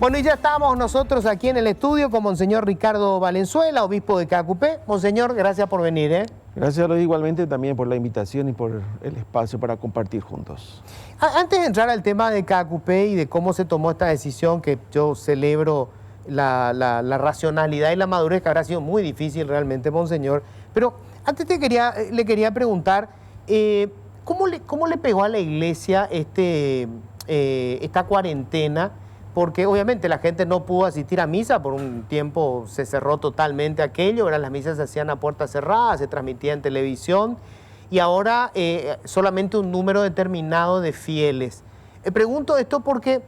Bueno, y ya estamos nosotros aquí en el estudio con Monseñor Ricardo Valenzuela, obispo de Caacupé. Monseñor, gracias por venir, ¿eh? Gracias a Dios igualmente también por la invitación y por el espacio para compartir juntos. Antes de entrar al tema de Caacupé y de cómo se tomó esta decisión, que yo celebro la racionalidad y la madurez, que habrá sido muy difícil realmente, Monseñor, pero antes le quería preguntar, ¿cómo le pegó a la iglesia esta cuarentena? Porque obviamente la gente no pudo asistir a misa, por un tiempo se cerró totalmente aquello, las misas se hacían a puertas cerradas, se transmitía en televisión y ahora solamente un número determinado de fieles. Pregunto esto porque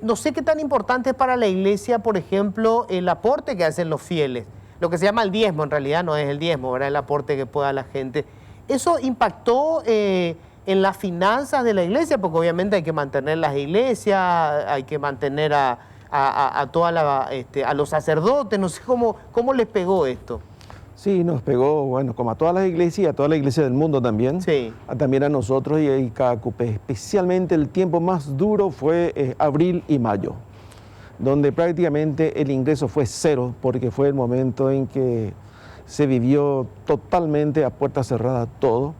no sé qué tan importante es para la iglesia, por ejemplo, el aporte que hacen los fieles, lo que se llama el diezmo, en realidad no es el diezmo, ¿verdad? El aporte que pueda la gente. ¿Eso impactó en las finanzas de la iglesia? Porque obviamente hay que mantener las iglesias, hay que mantener a los sacerdotes, no sé cómo les pegó esto. Sí, nos pegó, bueno, como a todas las iglesias, a toda la iglesia del mundo también, sí. También a nosotros y Caacupé. Especialmente el tiempo más duro fue abril y mayo, donde prácticamente el ingreso fue cero, porque fue el momento en que se vivió totalmente a puerta cerrada todo.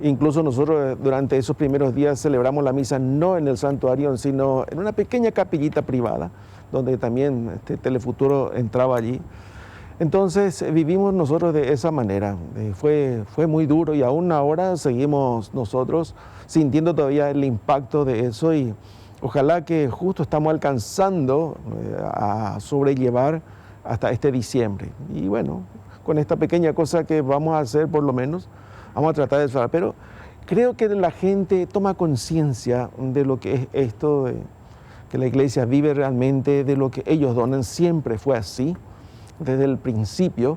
Incluso nosotros durante esos primeros días celebramos la misa no en el santuario, sino en una pequeña capillita privada, donde también Telefuturo entraba allí. Entonces vivimos nosotros de esa manera. Fue muy duro y aún ahora seguimos nosotros sintiendo todavía el impacto de eso y ojalá que justo estamos alcanzando a sobrellevar hasta este diciembre. Y bueno, con esta pequeña cosa que vamos a hacer por lo menos, vamos a tratar de salvar, pero creo que la gente toma conciencia de lo que es esto, que la iglesia vive realmente, de lo que ellos donan, siempre fue así, desde el principio,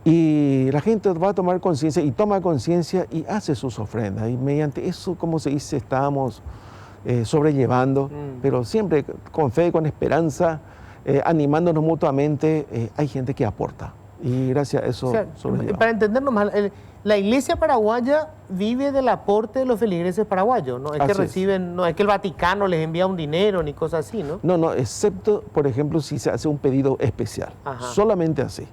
y la gente va a tomar conciencia y toma conciencia y hace sus ofrendas, y mediante eso, como se dice, estamos sobrellevando, pero siempre con fe, con esperanza, animándonos mutuamente, hay gente que aporta. Y gracias a eso, o sea, para entendernos más, la iglesia paraguaya vive del aporte de los feligreses paraguayos, ¿no? Es que reciben, no es que el Vaticano les envía un dinero ni cosas así, ¿no? No, excepto, por ejemplo, si se hace un pedido especial. Ajá. Solamente así.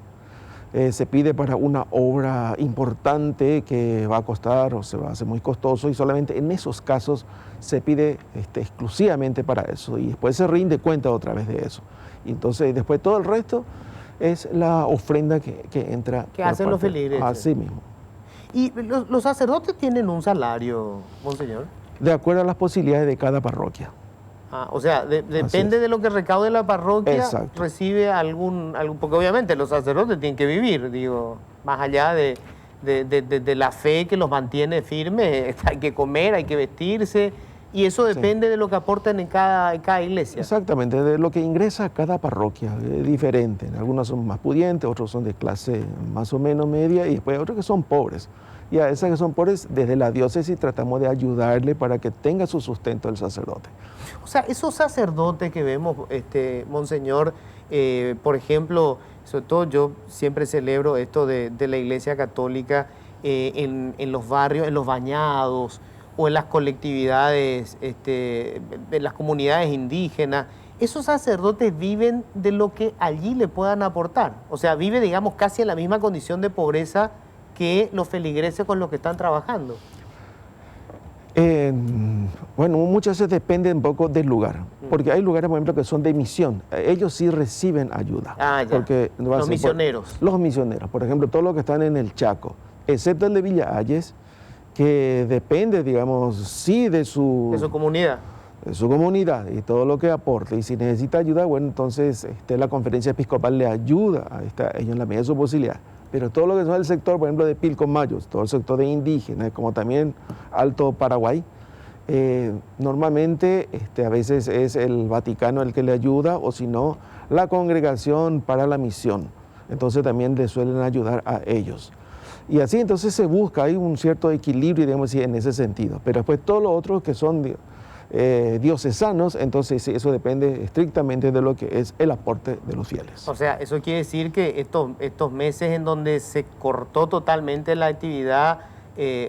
Se pide para una obra importante que va a costar o se va a hacer muy costoso y solamente en esos casos se pide exclusivamente para eso y después se rinde cuenta otra vez de eso. Y entonces después todo el resto es la ofrenda que entra. Que hacen los feligreses. Así mismo. ¿Y los sacerdotes tienen un salario, Monseñor? De acuerdo a las posibilidades de cada parroquia. O sea, depende de lo que recaude la parroquia, exacto, recibe algún, porque obviamente los sacerdotes tienen que vivir, digo, más allá de la fe que los mantiene firmes, hay que comer, hay que vestirse, y eso depende de lo que aporten en cada iglesia. Exactamente, de lo que ingresa cada parroquia, es diferente. Algunos son más pudientes, otros son de clase más o menos media, y después otros que son pobres. Y a esas que son pobres, desde la diócesis tratamos de ayudarle para que tenga su sustento el sacerdote. O sea, esos sacerdotes que vemos, Monseñor, por ejemplo, sobre todo yo siempre celebro esto de la Iglesia Católica en los barrios, en los bañados o en las colectividades, en las comunidades indígenas. Esos sacerdotes viven de lo que allí le puedan aportar. O sea, vive, digamos, casi en la misma condición de pobreza que los feligreses con los que están trabajando. Bueno, muchas veces depende un poco del lugar, porque hay lugares, por ejemplo, que son de misión. Ellos sí reciben ayuda. Ya. Porque los misioneros. Los misioneros, por ejemplo, todos los que están en el Chaco, excepto el de Villa Ayes, que depende, digamos, sí de su comunidad. De su comunidad y todo lo que aporte. Y si necesita ayuda, bueno, entonces la conferencia episcopal le ayuda a ellos en la medida de su posibilidad. Pero todo lo que son el sector, por ejemplo, de Pilcomayos, todo el sector de indígenas, como también Alto Paraguay, normalmente a veces es el Vaticano el que le ayuda, o si no, la Congregación para la Misión. Entonces también le suelen ayudar a ellos. Y así entonces se busca, hay un cierto equilibrio, digamos, en ese sentido. Pero después todos los otros que son diocesanos, entonces eso depende estrictamente de lo que es el aporte de los fieles. O sea, eso quiere decir que estos meses en donde se cortó totalmente la actividad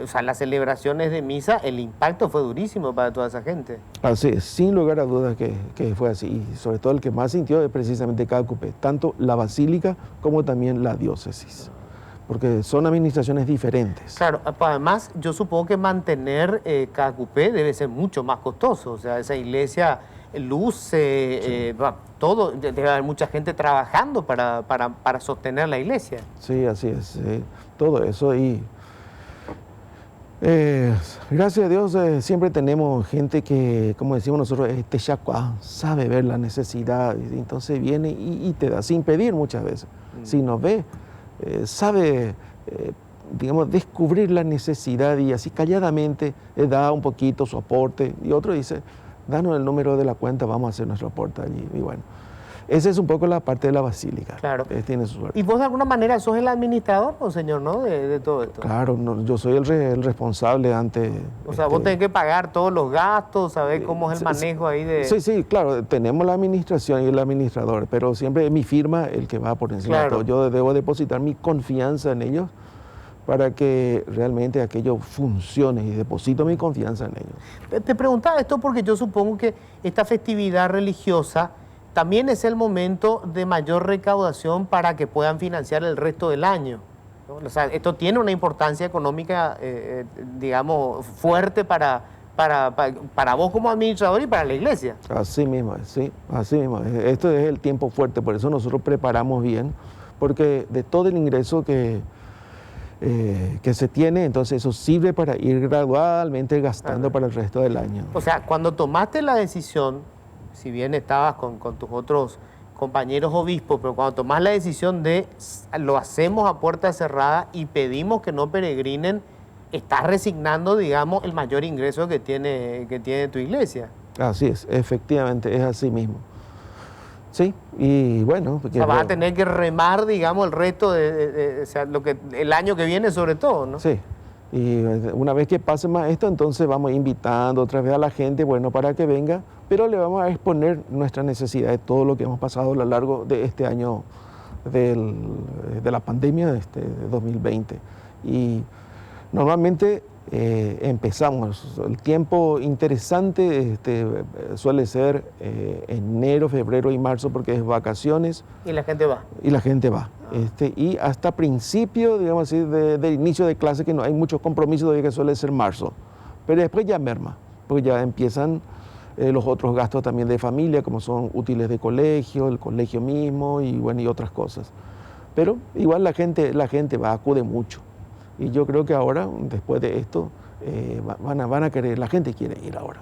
o sea, las celebraciones de misa, el impacto fue durísimo para toda esa gente. Así es, sin lugar a dudas que fue así. Y sobre todo el que más sintió es precisamente Caacupé, tanto la basílica como también la diócesis, porque son administraciones diferentes. Claro, además yo supongo que mantener Caacupé debe ser mucho más costoso, o sea, esa iglesia luce, todo, debe haber mucha gente trabajando para sostener la iglesia. Sí, así es, todo eso y... gracias a Dios siempre tenemos gente que, como decimos nosotros, Texacuá, sabe ver la necesidad, y entonces viene y te da, sin pedir muchas veces. Si nos ve, sabe, digamos, descubrir la necesidad y así calladamente da un poquito su aporte, y otro dice, danos el número de la cuenta, vamos a hacer nuestro aporte allí. Y bueno, esa es un poco la parte de la basílica. Claro. Tiene su suerte. Y vos de alguna manera sos el administrador, monseñor, ¿no? De todo esto. Claro, no, yo soy el responsable ante... O sea, vos tenés que pagar todos los gastos, saber cómo es el manejo ahí de... Sí, claro, tenemos la administración y el administrador, pero siempre es mi firma el que va por encima de todo. Yo debo depositar mi confianza en ellos para que realmente aquello funcione y deposito mi confianza en ellos. Te preguntaba esto porque yo supongo que esta festividad religiosa también es el momento de mayor recaudación para que puedan financiar el resto del año, ¿no? O sea, esto tiene una importancia económica, digamos, fuerte para vos como administrador y para la iglesia. Así mismo, sí, así mismo. Esto es el tiempo fuerte, por eso nosotros preparamos bien, porque de todo el ingreso que se tiene, entonces eso sirve para ir gradualmente gastando para el resto del año. O sea, cuando tomaste la decisión, si bien estabas con tus otros compañeros obispos, pero cuando tomás la decisión de lo hacemos a puerta cerrada y pedimos que no peregrinen, estás resignando, digamos, el mayor ingreso que tiene tu iglesia. Así es, efectivamente, es así mismo. Sí, y bueno... O sea, vas a tener que remar, digamos, el resto o sea, el año que viene sobre todo, ¿no? Sí, y una vez que pase más esto, entonces vamos invitando otra vez a la gente, bueno, para que venga, pero le vamos a exponer nuestra necesidad de todo lo que hemos pasado a lo largo de este año de la pandemia de 2020. Y normalmente empezamos, el tiempo interesante suele ser enero, febrero y marzo porque es vacaciones. Y la gente va. Y la gente va. Y hasta principio, digamos así, del inicio de clase, que no hay muchos compromisos todavía, que suele ser marzo. Pero después ya merma, porque ya empiezan los otros gastos también de familia, como son útiles de colegio, el colegio mismo y bueno, y otras cosas. Pero igual la gente va, acude mucho. Y yo creo que ahora, después de esto, van a querer, la gente quiere ir ahora.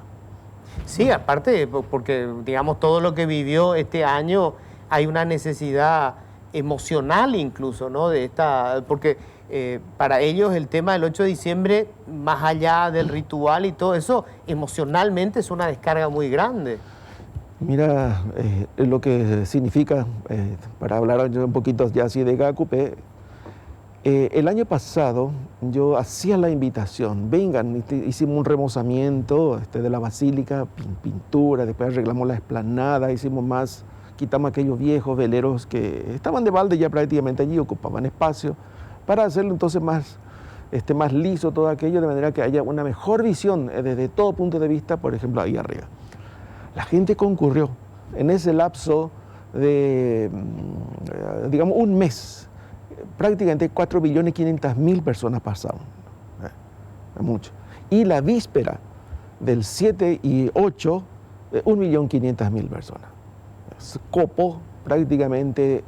Sí, aparte, porque digamos todo lo que vivió este año, hay una necesidad emocional incluso, ¿no? Porque para ellos el tema del 8 de diciembre, más allá del ritual y todo eso, emocionalmente es una descarga muy grande. Mira, lo que significa, para hablar un poquito ya así de Caacupé, el año pasado yo hacía la invitación, vengan, hicimos un remozamiento de la basílica, pintura, después arreglamos la explanada, quitamos aquellos viejos veleros que estaban de balde ya prácticamente allí, ocupaban espacio, para hacerlo entonces más liso todo aquello, de manera que haya una mejor visión desde todo punto de vista, por ejemplo, ahí arriba. La gente concurrió en ese lapso de, digamos, un mes. Prácticamente 4.500.000 personas pasaron, mucho. Y la víspera del 7 y 8, 1.500.000 personas. Copó prácticamente,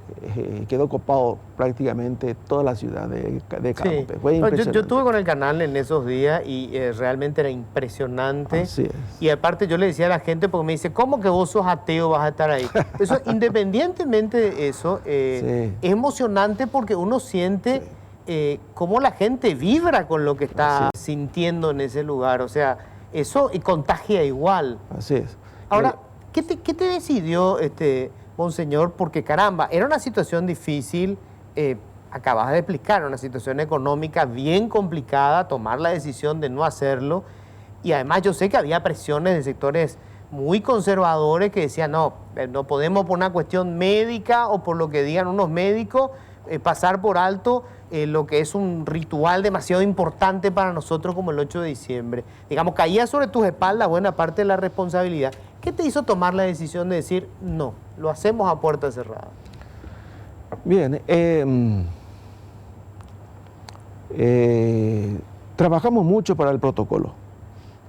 quedó copado prácticamente toda la ciudad de Caacupé. Sí. Fue impresionante. Yo estuve con el canal en esos días y realmente era impresionante. Así es. Y aparte yo le decía a la gente, porque me dice, ¿cómo que vos sos ateo vas a estar ahí? Eso, independientemente de eso, Sí. es emocionante porque uno siente cómo la gente vibra con lo que está sintiendo en ese lugar. O sea, eso contagia igual. Así es. Ahora, ¿qué te decidió, monseñor? Porque caramba, era una situación difícil, acabas de explicar, una situación económica bien complicada, tomar la decisión de no hacerlo, y además yo sé que había presiones de sectores muy conservadores que decían, no podemos por una cuestión médica o por lo que digan unos médicos, pasar por alto lo que es un ritual demasiado importante para nosotros como el 8 de diciembre. Digamos, caía sobre tus espaldas buena parte de la responsabilidad. ¿Qué te hizo tomar la decisión de decir, no, lo hacemos a puerta cerrada? Bien, trabajamos mucho para el protocolo,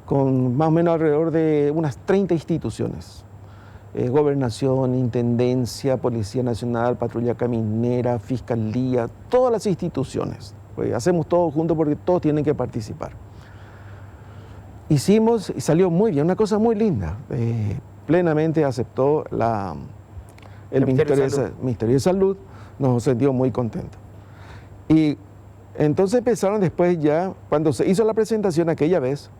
con más o menos alrededor de unas 30 instituciones. Gobernación, Intendencia, Policía Nacional, Patrulla Caminera, Fiscalía, todas las instituciones. Pues hacemos todo juntos porque todos tienen que participar. Hicimos y salió muy bien, una cosa muy linda. Plenamente aceptó el Ministerio de Salud, nos sentimos muy contentos. Y entonces empezaron después ya, cuando se hizo la presentación aquella vez,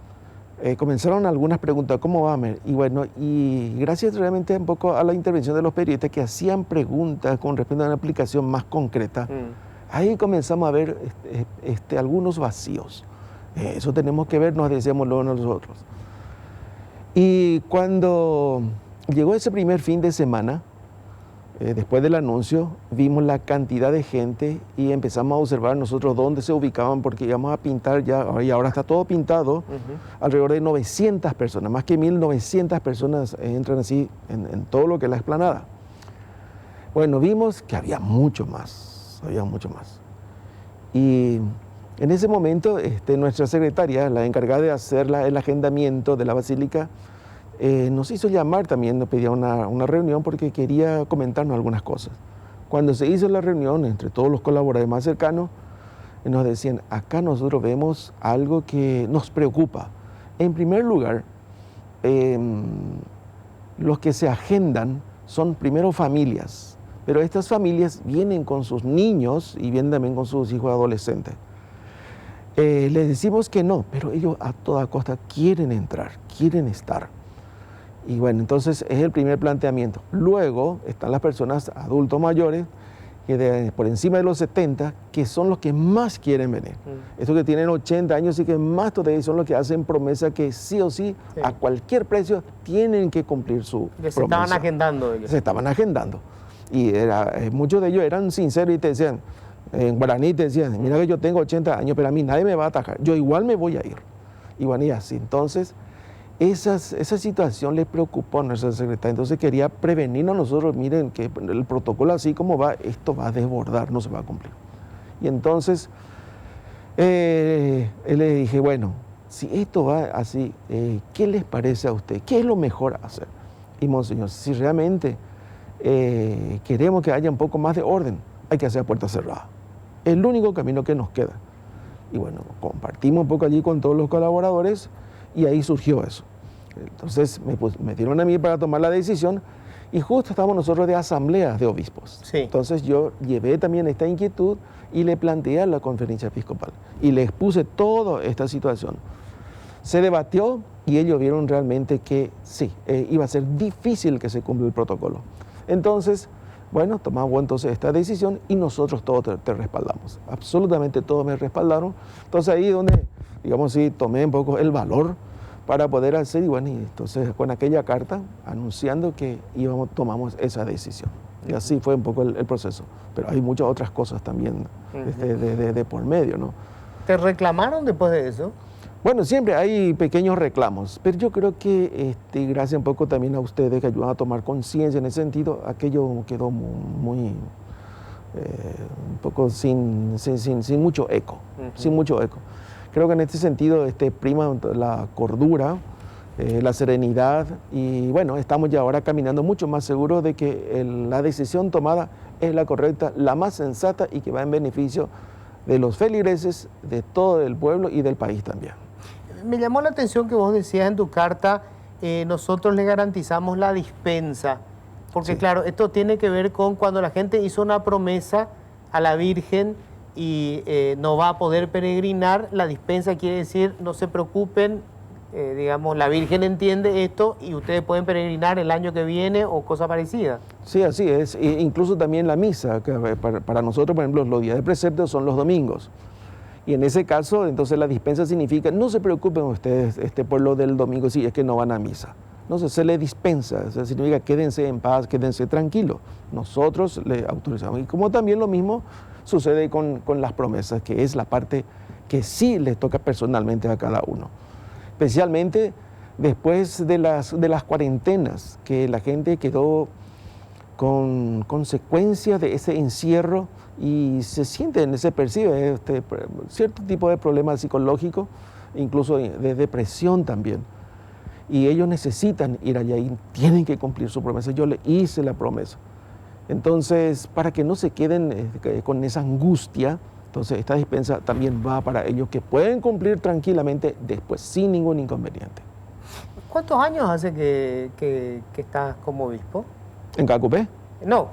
comenzaron algunas preguntas, ¿cómo va, Mer? Y bueno, y gracias realmente un poco a la intervención de los periodistas que hacían preguntas con respecto a una aplicación más concreta, ahí comenzamos a ver algunos vacíos. Eso tenemos que ver, nos decíamos luego nosotros. Y cuando llegó ese primer fin de semana, después del anuncio, vimos la cantidad de gente y empezamos a observar nosotros dónde se ubicaban, porque íbamos a pintar ya, y ahora está todo pintado, alrededor de 900 personas, más que 1.900 personas entran así en todo lo que es la explanada. Bueno, vimos que había mucho más. Y en ese momento, nuestra secretaria, la encargada de hacer el agendamiento de la basílica, nos hizo llamar también, nos pedía una reunión porque quería comentarnos algunas cosas. Cuando se hizo la reunión entre todos los colaboradores más cercanos, nos decían, acá nosotros vemos algo que nos preocupa. En primer lugar, los que se agendan son primero familias, pero estas familias vienen con sus niños y vienen también con sus hijos adolescentes. Les decimos que no, pero ellos a toda costa quieren entrar, quieren estar. Y bueno, entonces es el primer planteamiento. Luego están las personas adultos mayores, que por encima de los 70, que son los que más quieren venir. Estos que tienen 80 años y que más todavía son los que hacen promesa que sí o sí, a cualquier precio, tienen que cumplir su promesa. Se estaban agendando ellos. Se estaban agendando. Y muchos de ellos eran sinceros y te decían, en guaraní te decían, mira que yo tengo 80 años, pero a mí nadie me va a atajar, yo igual me voy a ir. Y bueno, y así. Entonces, esa situación le preocupó a nuestra secretaria, entonces quería prevenirnos a nosotros, miren que el protocolo así como va, esto va a desbordar, no se va a cumplir. Y entonces le dije, bueno, si esto va así, ¿qué les parece a usted? ¿Qué es lo mejor hacer? Y monseñor, si realmente queremos que haya un poco más de orden, hay que hacer a puerta cerrada. Es el único camino que nos queda. Y bueno, compartimos un poco allí con todos los colaboradores y ahí surgió eso. Entonces me dieron a mí para tomar la decisión y justo estábamos nosotros de asambleas de obispos. Sí. Entonces yo llevé también esta inquietud y le planteé a la conferencia episcopal y les puse toda esta situación. Se debatió y ellos vieron realmente que sí, iba a ser difícil que se cumpla el protocolo. Entonces, bueno, tomamos entonces esta decisión y nosotros todos te respaldamos. Absolutamente todos me respaldaron. Entonces ahí donde, digamos, sí, tomé un poco el valor para poder hacer, y bueno, y entonces con aquella carta anunciando que tomamos esa decisión. Y así fue un poco el proceso. Pero hay muchas otras cosas también de por medio, ¿no? ¿Te reclamaron después de eso? Bueno, siempre hay pequeños reclamos, pero yo creo que gracias un poco también a ustedes que ayudan a tomar conciencia en ese sentido, aquello quedó muy un poco sin mucho eco, sin mucho eco. Creo que en este sentido prima la cordura, la serenidad y bueno, estamos ya ahora caminando mucho más seguros de que la decisión tomada es la correcta, la más sensata y que va en beneficio de los feligreses, de todo el pueblo y del país también. Me llamó la atención que vos decías en tu carta, nosotros le garantizamos la dispensa, porque sí, claro, esto tiene que ver con cuando la gente hizo una promesa a la Virgen y no va a poder peregrinar, la dispensa quiere decir, no se preocupen, digamos, la Virgen entiende esto y ustedes pueden peregrinar el año que viene o cosa parecida. Sí, así es, incluso también la misa, que para nosotros, por ejemplo, los días de precepto son los domingos. Y en ese caso, entonces la dispensa significa, no se preocupen ustedes por lo del domingo, si es que no van a misa. no sé, se le dispensa, o sea, significa quédense en paz, quédense tranquilos. Nosotros le autorizamos. Y como también lo mismo sucede con las promesas, que es la parte que sí les toca personalmente a cada uno. Especialmente después de las cuarentenas, que la gente quedó con consecuencias de ese encierro y se percibe cierto tipo de problemas psicológicos, incluso de depresión también. Y ellos necesitan ir allá y tienen que cumplir su promesa. Yo le hice la promesa. Entonces, para que no se queden con esa angustia, entonces esta dispensa también va para ellos que pueden cumplir tranquilamente después, sin ningún inconveniente. ¿Cuántos años hace que estás como obispo? ¿En Cacupé? No,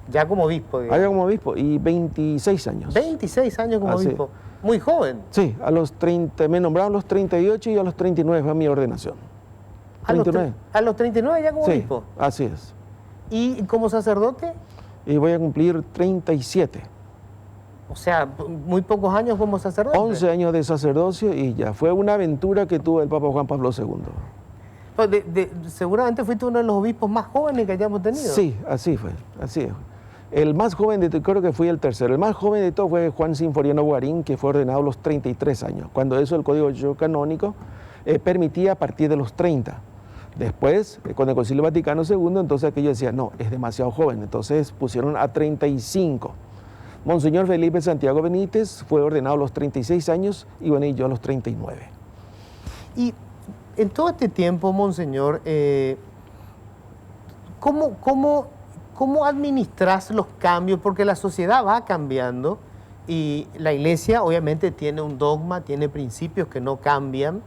ya como obispo. Ya como obispo, y 26 años. 26 años como obispo. Muy joven. Sí, me nombraron a los 38 y a los 39 fue mi ordenación. ¿A los 39 ya como obispo? Sí, así es. ¿Y como sacerdote? Y voy a cumplir 37. O sea, muy pocos años como sacerdote. 11 años de sacerdocio y ya. Fue una aventura que tuvo el Papa Juan Pablo II. Pues seguramente fuiste uno de los obispos más jóvenes que hayamos tenido. Sí, así fue, así es. El más joven de todos, creo que fui el tercero. El más joven de todos fue Juan Sinforiano Guarín, que fue ordenado a los 33 años. Cuando eso el Código Canónico permitía a partir de los 30. Después, con el Concilio Vaticano II, entonces aquello decía, no, es demasiado joven. Entonces pusieron a 35. Monseñor Felipe Santiago Benítez fue ordenado a los 36 años y bueno, y yo a los 39. Y en todo este tiempo, Monseñor, ¿cómo administras los cambios? Porque la sociedad va cambiando y la Iglesia obviamente tiene un dogma, tiene principios que no cambian,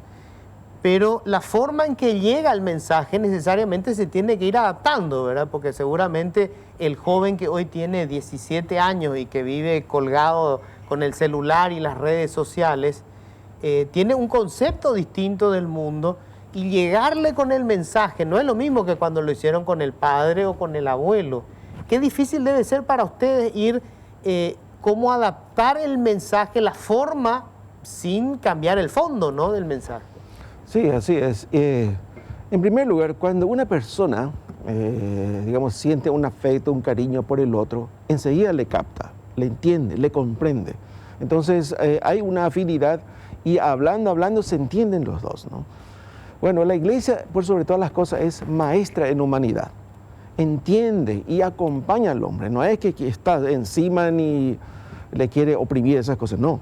pero la forma en que llega el mensaje necesariamente se tiene que ir adaptando, ¿verdad? Porque seguramente el joven que hoy tiene 17 años y que vive colgado con el celular y las redes sociales, tiene un concepto distinto del mundo y llegarle con el mensaje no es lo mismo que cuando lo hicieron con el padre o con el abuelo. Qué difícil debe ser para ustedes ir, cómo adaptar el mensaje, la forma, sin cambiar el fondo, ¿no?, del mensaje. Sí, así es. En primer lugar, cuando una persona, digamos, siente un afecto, un cariño por el otro, enseguida le capta, le entiende, le comprende. Entonces, hay una afinidad y hablando se entienden los dos, ¿no? Bueno, la Iglesia, por sobre todas las cosas, es maestra en humanidad. Entiende y acompaña al hombre. No es que está encima ni le quiere oprimir esas cosas, no.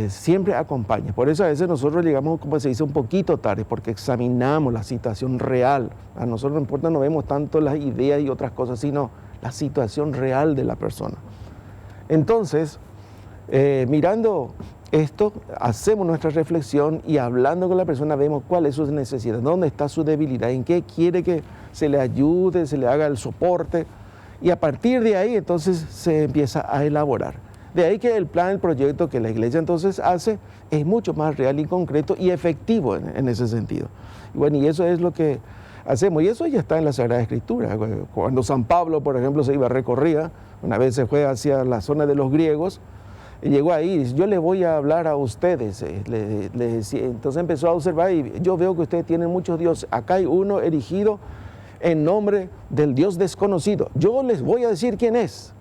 Siempre acompaña. Por eso a veces nosotros llegamos, como se dice, un poquito tarde, porque examinamos la situación real. A nosotros no importa, no vemos tanto las ideas y otras cosas, sino la situación real de la persona. Entonces, mirando esto, hacemos nuestra reflexión y hablando con la persona vemos cuál es su necesidad, dónde está su debilidad, en qué quiere que se le ayude, se le haga el soporte. Y a partir de ahí entonces se empieza a elaborar. De ahí que el plan, el proyecto que la Iglesia entonces hace es mucho más real y concreto y efectivo en ese sentido. Y bueno, y eso es lo que hacemos. Y eso ya está en la Sagrada Escritura. Cuando San Pablo, por ejemplo, se iba a recorrida, una vez se fue hacia la zona de los griegos, y llegó ahí y dice, yo le voy a hablar a ustedes. Le decía. Entonces empezó a observar y yo veo que ustedes tienen muchos dioses. Acá hay uno erigido en nombre del Dios desconocido. Yo les voy a decir quién es.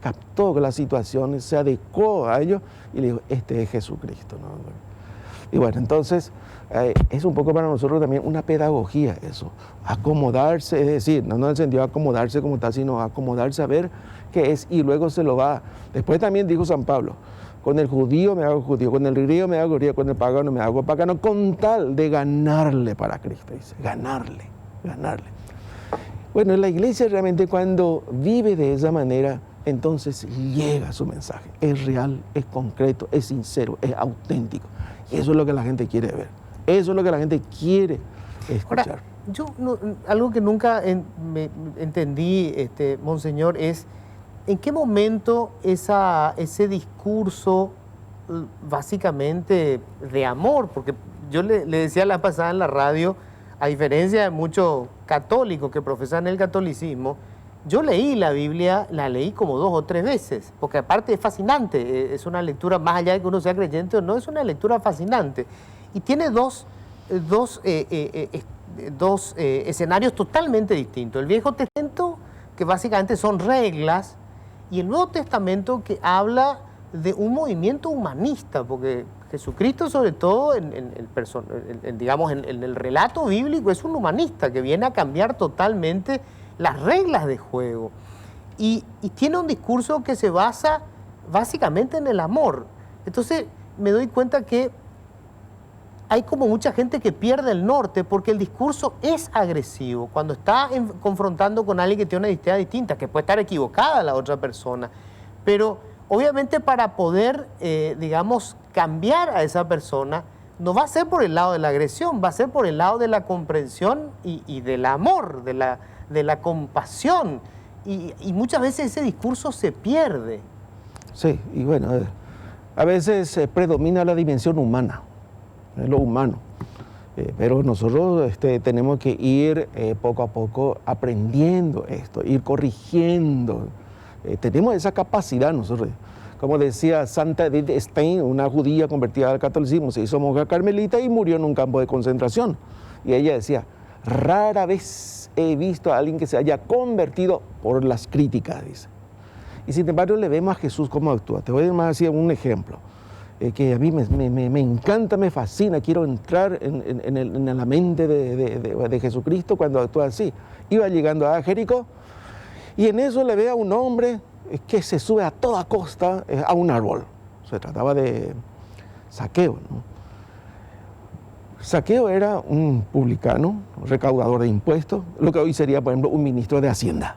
Captó la situación, se adecuó a ello y le dijo, este es Jesucristo, ¿no? Y bueno, entonces es un poco para nosotros también una pedagogía eso, acomodarse, es decir, no en el sentido de acomodarse como tal, sino acomodarse a ver qué es y luego se lo va. Después también dijo San Pablo, con el judío me hago judío, con el griego me hago griego, con el pagano me hago pagano, con tal de ganarle para Cristo, dice, ganarle. Bueno, la Iglesia realmente cuando vive de esa manera, entonces llega su mensaje. Es real, es concreto, es sincero, es auténtico. Y eso es lo que la gente quiere ver. Eso es lo que la gente quiere escuchar. Ahora, algo que nunca me entendí, Monseñor, es en qué momento ese discurso básicamente de amor, porque yo le decía la pasada en la radio, a diferencia de muchos católicos que profesan el catolicismo, yo leí la Biblia, la leí como 2 o 3 veces, porque aparte es fascinante, es una lectura, más allá de que uno sea creyente o no, es una lectura fascinante. Y tiene dos dos escenarios totalmente distintos. El Viejo Testamento, que básicamente son reglas, y el Nuevo Testamento, que habla de un movimiento humanista, porque Jesucristo, sobre todo digamos, en el relato bíblico, es un humanista que viene a cambiar totalmente las reglas de juego. Y tiene un discurso que se basa básicamente en el amor. Entonces me doy cuenta que hay como mucha gente que pierde el norte porque el discurso es agresivo. Cuando está confrontando con alguien que tiene una idea distinta, que puede estar equivocada la otra persona, pero obviamente para poder, digamos, cambiar a esa persona, no va a ser por el lado de la agresión, va a ser por el lado de la comprensión y del amor, de la compasión. Y muchas veces ese discurso se pierde. Sí, y bueno, a veces predomina la dimensión humana, lo humano. Pero nosotros tenemos que ir poco a poco aprendiendo esto, ir corrigiendo. Tenemos esa capacidad nosotros. Como decía Santa Edith Stein, una judía convertida al catolicismo, se hizo monja carmelita y murió en un campo de concentración. Y ella decía, rara vez he visto a alguien que se haya convertido por las críticas, dice. Y sin embargo le vemos a Jesús cómo actúa. Te voy a decir un ejemplo que a mí me encanta, me fascina. Quiero entrar en la mente de Jesucristo cuando actúa así. Iba llegando a Jericó y en eso le ve a un hombre que se sube a toda costa a un árbol. Se trataba de Zaqueo, ¿no? Zaqueo era un publicano, recaudador de impuestos, lo que hoy sería, por ejemplo, un ministro de Hacienda.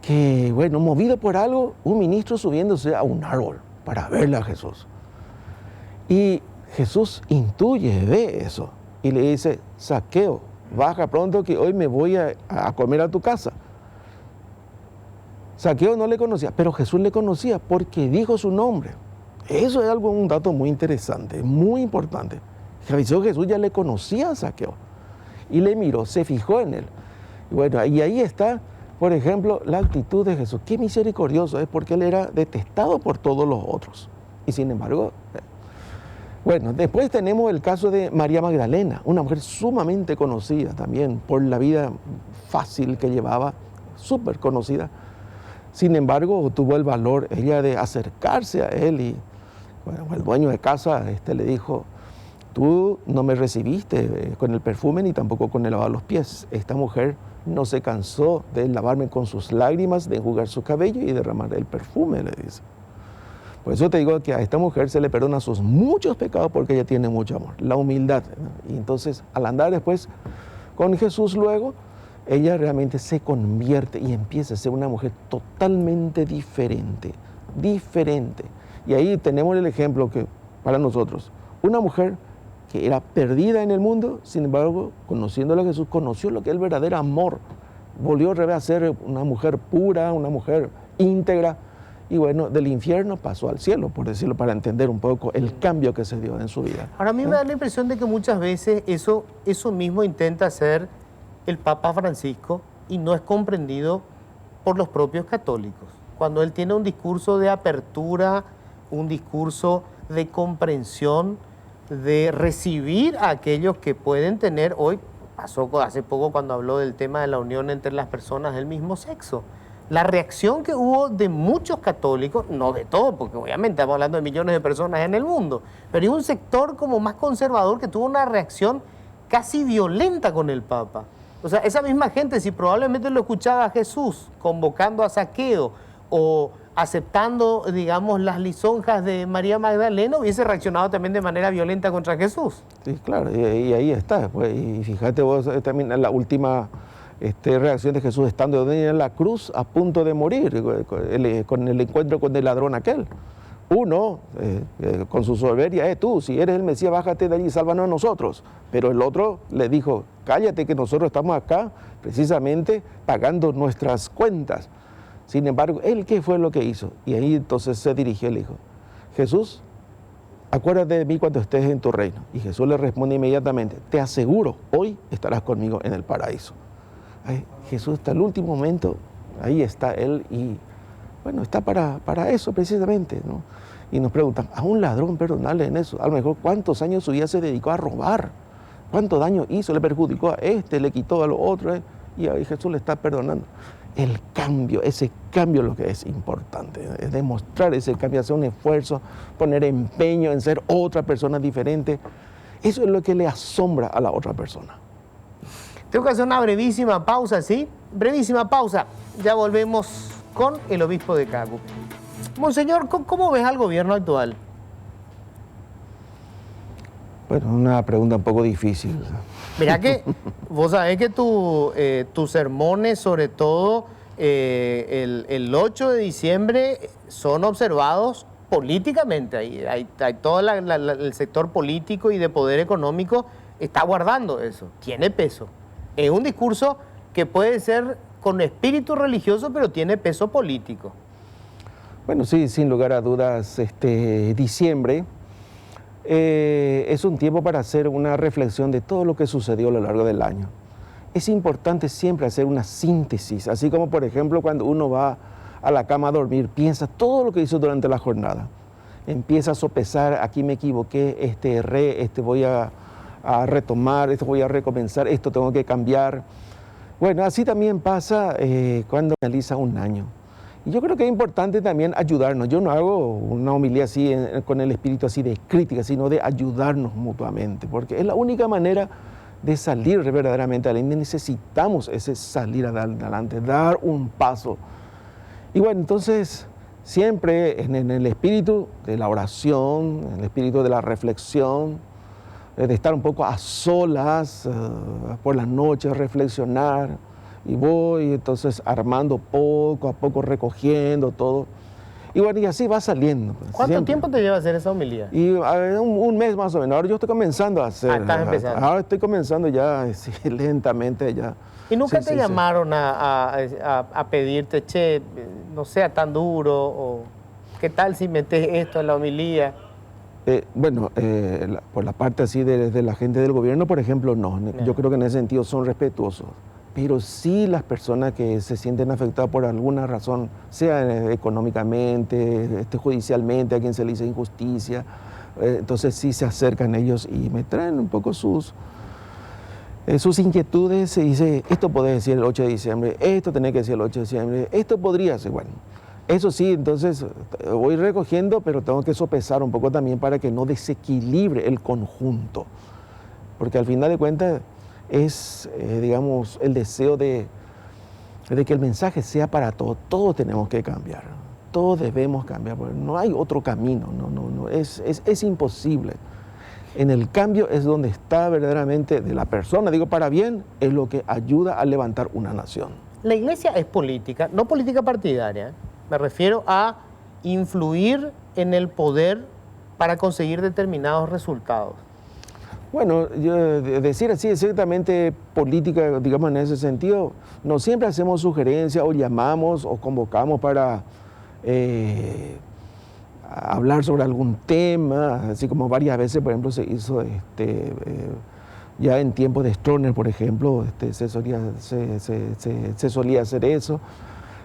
Que, bueno, movido por algo, un ministro subiéndose a un árbol para verle a Jesús. Y Jesús intuye, ve eso, y le dice, Zaqueo, baja pronto que hoy me voy a comer a tu casa. Zaqueo no le conocía, pero Jesús le conocía porque dijo su nombre. Eso es un dato muy interesante, muy importante. Jesús ya le conocía a Zaqueo y le miró, se fijó en él. Y bueno, y ahí está, por ejemplo, la actitud de Jesús. Qué misericordioso es porque él era detestado por todos los otros. Y sin embargo, bueno, después tenemos el caso de María Magdalena, una mujer sumamente conocida también por la vida fácil que llevaba, súper conocida. Sin embargo, tuvo el valor ella de acercarse a él y bueno, el dueño de casa le dijo, tú no me recibiste con el perfume ni tampoco con el lavar los pies. Esta mujer no se cansó de lavarme con sus lágrimas, de enjugar su cabello y derramar el perfume, le dice. Por eso te digo que a esta mujer se le perdona sus muchos pecados porque ella tiene mucho amor, la humildad, ¿no? Y entonces, al andar después con Jesús luego, ella realmente se convierte y empieza a ser una mujer totalmente diferente. Y ahí tenemos el ejemplo que, para nosotros, una mujer que era perdida en el mundo, sin embargo, conociéndole a Jesús, conoció lo que es el verdadero amor. Volvió a ser una mujer pura, una mujer íntegra, y bueno, del infierno pasó al cielo, por decirlo, para entender un poco el cambio que se dio en su vida. Ahora, a mí me da la impresión de que muchas veces eso mismo intenta hacer el Papa Francisco y no es comprendido por los propios católicos. Cuando él tiene un discurso de apertura, un discurso de comprensión, de recibir a aquellos que pueden tener, hoy pasó hace poco cuando habló del tema de la unión entre las personas del mismo sexo. La reacción que hubo de muchos católicos, no de todos, porque obviamente estamos hablando de millones de personas en el mundo, pero hay un sector como más conservador que tuvo una reacción casi violenta con el Papa. O sea, esa misma gente, si probablemente lo escuchaba a Jesús convocando a Zaqueo o aceptando, digamos, las lisonjas de María Magdalena, hubiese reaccionado también de manera violenta contra Jesús. Sí, claro, y ahí está. Pues, y fíjate vos también en la última reacción de Jesús, estando en la cruz a punto de morir, con el encuentro con el ladrón aquel. Uno, con su soberbia, tú, si eres el Mesías, bájate de allí y sálvanos a nosotros. Pero el otro le dijo, cállate que nosotros estamos acá precisamente pagando nuestras cuentas. Sin embargo, ¿él qué fue lo que hizo? Y ahí entonces se dirigió y le dijo, Jesús, acuérdate de mí cuando estés en tu reino. Y Jesús le responde inmediatamente, te aseguro, hoy estarás conmigo en el paraíso. Ay, Jesús hasta el último momento, ahí está él y bueno, está para eso precisamente, ¿no? Y nos preguntan, ¿a un ladrón perdonarle en eso? A lo mejor, ¿cuántos años su vida se dedicó a robar? ¿Cuánto daño hizo? Le perjudicó a este, le quitó a los otros, y ahí Jesús le está perdonando. El cambio, ese cambio es lo que es importante, es demostrar ese cambio, hacer un esfuerzo, poner empeño en ser otra persona diferente. Eso es lo que le asombra a la otra persona. Tengo que hacer una brevísima pausa, ¿sí? Brevísima pausa. Ya volvemos con el obispo de Cacupe. Monseñor, ¿cómo ves al gobierno actual? Bueno, una pregunta un poco difícil. Mirá que vos sabés que tus sermones, sobre todo el 8 de diciembre, son observados políticamente. Hay todo el sector político y de poder económico está guardando eso, tiene peso. Es un discurso que puede ser con espíritu religioso, pero tiene peso político. Bueno, sí, sin lugar a dudas, diciembre es un tiempo para hacer una reflexión de todo lo que sucedió a lo largo del año. Es importante siempre hacer una síntesis, así como por ejemplo cuando uno va a la cama a dormir, piensa todo lo que hizo durante la jornada. Empieza a sopesar, aquí me equivoqué, erré, voy a retomar, esto voy a recomenzar, esto tengo que cambiar. Bueno, así también pasa cuando finaliza un año. Y yo creo que es importante también ayudarnos. Yo no hago una homilía así con el espíritu así de crítica, sino de ayudarnos mutuamente, porque es la única manera de salir verdaderamente adelante. Necesitamos ese salir adelante, dar un paso. Y bueno, entonces siempre en el espíritu de la oración, en el espíritu de la reflexión, de estar un poco a solas por la noche, reflexionar, y voy entonces armando poco a poco, recogiendo todo. Y bueno, y así va saliendo. Pues, ¿Cuánto siempre. tiempo te lleva hacer esa homilía? Y un mes más o menos. Ahora yo estoy comenzando a hacer. Estás empezando. Ahora estoy comenzando ya, sí, lentamente ya. ¿Y nunca Sí, te sí, llamaron a pedirte, che, no sea tan duro, o qué tal si metes esto en la homilía? Bueno, por la parte así de la gente del gobierno, por ejemplo, no. Yo creo que en ese sentido son respetuosos. Pero sí las personas que se sienten afectadas por alguna razón, sea económicamente, judicialmente, a quien se le dice injusticia, entonces sí se acercan ellos y me traen un poco sus inquietudes y dice, esto podés decir el 8 de diciembre, esto tenés que decir el 8 de diciembre, esto podría ser, bueno. Eso sí, entonces voy recogiendo, pero tengo que sopesar un poco también para que no desequilibre el conjunto. Porque al final de cuentas es, digamos, el deseo de que el mensaje sea para todos. Todos tenemos que cambiar, todos debemos cambiar, porque no hay otro camino, es imposible. En el cambio es donde está verdaderamente de la persona, digo para bien, es lo que ayuda a levantar una nación. La iglesia es política, no política partidaria, ¿eh? Me refiero a influir en el poder para conseguir determinados resultados. Bueno, yo decir así exactamente política, digamos en ese sentido, no siempre hacemos sugerencias o llamamos o convocamos para hablar sobre algún tema, así como varias veces, por ejemplo, se hizo ya en tiempos de Stroessner, por ejemplo, se solía hacer eso.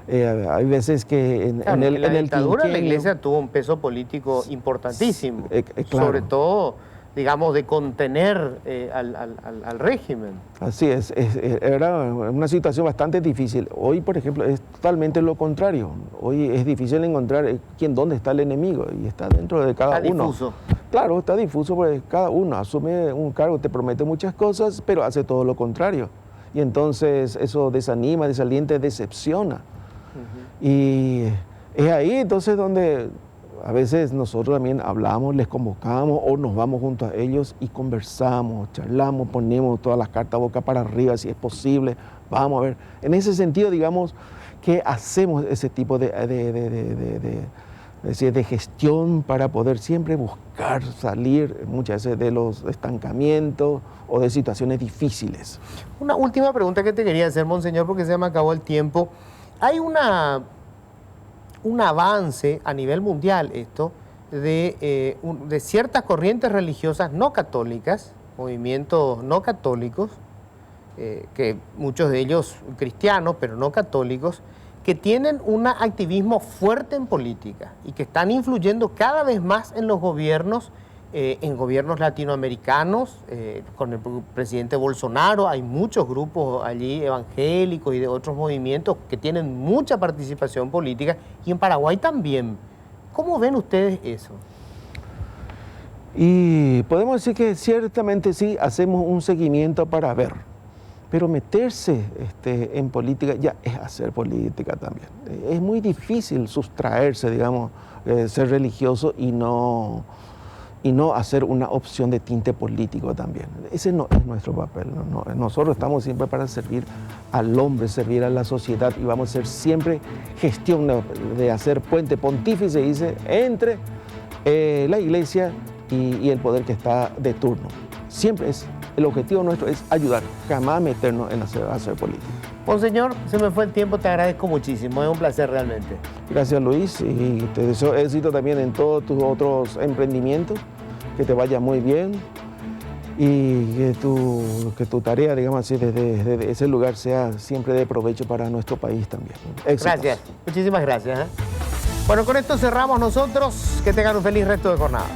Hay veces que en la dictadura quinquenio, la iglesia tuvo un peso político importantísimo, claro. sobre todo, digamos, de contener al régimen. Así es, era una situación bastante difícil. Hoy, por ejemplo, es totalmente lo contrario. Hoy es difícil encontrar dónde está el enemigo y está dentro de cada uno. Está difuso. Claro, está difuso porque cada uno asume un cargo, te promete muchas cosas, pero hace todo lo contrario. Y entonces eso desanima, desalienta, decepciona. Y es ahí entonces donde a veces nosotros también hablamos, les convocamos o nos vamos junto a ellos y conversamos, charlamos, ponemos todas las cartas boca para arriba si es posible, vamos a ver. En ese sentido, digamos, que hacemos ese tipo de gestión para poder siempre buscar salir muchas veces de los estancamientos o de situaciones difíciles. Una última pregunta que te quería hacer, Monseñor, porque se me acabó el tiempo. Hay un avance a nivel mundial de ciertas corrientes religiosas no católicas, movimientos no católicos, que muchos de ellos cristianos, pero no católicos, que tienen un activismo fuerte en política y que están influyendo cada vez más en los gobiernos en gobiernos latinoamericanos, con el presidente Bolsonaro, hay muchos grupos allí evangélicos y de otros movimientos que tienen mucha participación política, y en Paraguay también. ¿Cómo ven ustedes eso? Y podemos decir que ciertamente sí, hacemos un seguimiento para ver, pero meterse en política ya es hacer política también. Es muy difícil sustraerse, digamos, ser religioso y no hacer una opción de tinte político también. Ese no es nuestro papel. Nosotros estamos siempre para servir al hombre, servir a la sociedad, y vamos a hacer siempre gestión de hacer puente pontífice, dice, entre la iglesia y el poder que está de turno. Siempre el objetivo nuestro es ayudar, jamás meternos en hacer política. Monseñor, se me fue el tiempo, te agradezco muchísimo, es un placer realmente. Gracias, Luis, y te deseo éxito también en todos tus otros emprendimientos, que te vaya muy bien y que tu tarea, digamos así, desde ese lugar sea siempre de provecho para nuestro país también. Éxitos. Gracias, muchísimas gracias. Bueno, con esto cerramos nosotros, que tengan un feliz resto de jornada.